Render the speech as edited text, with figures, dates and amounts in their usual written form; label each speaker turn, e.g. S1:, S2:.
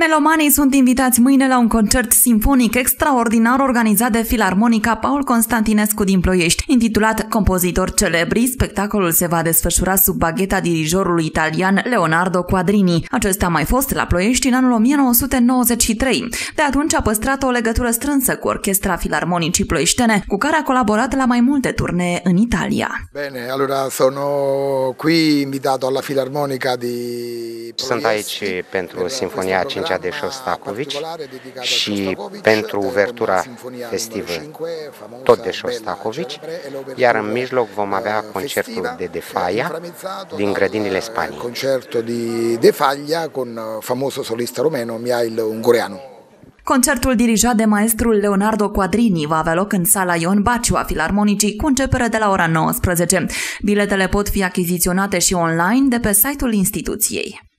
S1: Melomanii sunt invitați mâine la un concert simfonic extraordinar organizat de Filarmonica Paul Constantinescu din Ploiești. Intitulat Compozitori celebri, spectacolul se va desfășura sub bagheta dirijorului italian Leonardo Quadrini. Acesta a mai fost la Ploiești în anul 1993. De atunci a păstrat o legătură strânsă cu Orchestra Filarmonicii Ploieștene, cu care a colaborat la mai multe turnee în Italia.
S2: Bine, allora sono qui invitato alla Filarmonica di
S3: Sunt aici pentru Sinfonia 5-a de Shostakovich și pentru uvertura festivă tot de Shostakovich, iar în mijloc vom avea concertul de De Falla din grădinile Spaniei.
S2: Concerto di De Falla con famoso solista romeno Mihail Ungureanu.
S1: Concertul dirijat de maestrul Leonardo Quadrini va avea loc în sala Ion Baciu a Filarmonicii, cu începere de la ora 19. Biletele pot fi achiziționate și online de pe site-ul instituției.